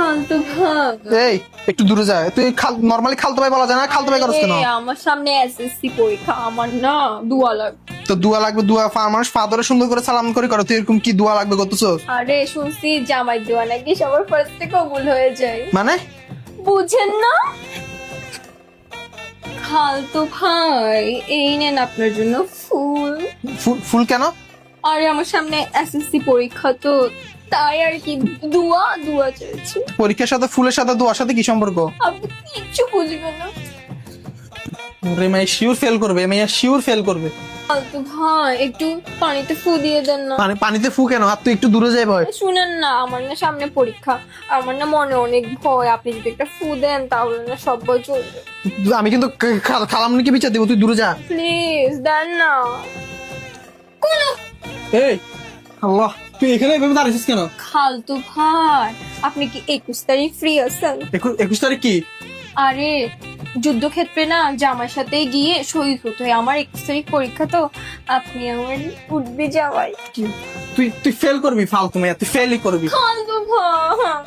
খালতো ভাই, এই একটু দূরে যা। তুই নরমালি খালতো ভাই বলা যায় না, খালতো ভাই করছ কেন? আমার সামনে এসএসসি পরীক্ষা, আমার না দোয়া লাগবে। তো দোয়া লাগবে, দোয়া মানুষ ফাদারে সুন্দর করে সালাম করে করো, তুই এরকম কি দোয়া লাগবে করতেছ? আরে শুনছি জামাই দোয়া নাকি সবার ফার্স্টে কবুল হয়ে যায়, মানে বুঝেন না? খালতো ভাই, এই নেন আপনার জন্য ফুল। ফুল কেন? আরে আমার সামনে এসএসসি পরীক্ষা তো, তাই আর কি, দোয়া দোয়া চাইছি। পরীক্ষার সাথে ফুলের সাথে দোয়ার সাথে কি সম্পর্ক? আপনি কিচ্ছু বুঝবেন না। রে মেয়ে শিওর ফেল করবে, মেয়ে শিওর ফেল করবে। খালতো ভাই, একটু পানিতে ফু দিয়ে দেন না। পানিতে ফু কেন? আর তুই একটু দূরে যাই ভয়। শুনেন না, আমার না সামনে পরীক্ষা, আমার না মনে অনেক ভয়, আপনি যদি একটা ফু দেন তাহলে না সব ভয় চলবে। আমি কিন্তু খালামনিকে বিচার দিব, তুই দূরে যা। প্লিজ দেন না। এই আল্লাহ, তুই এখানে এভাবে দাঁড়িয়েছিস কেন? খালতো ভাই, আপনি কি 21 তারিখ ফ্রি আছেন? 21 তারিখ কি? আরে যুদ্ধক্ষেত্রে না জামার সাথে গিয়ে শহীদ হতে হয়, আমার 21 তারিখ পরীক্ষা তো, আপনি আমার উঠবে যাওয়াই। তুই তুই ফেল করবি ফালতু মেয়ে, তুই ফেলই করবি। খালতো ভাই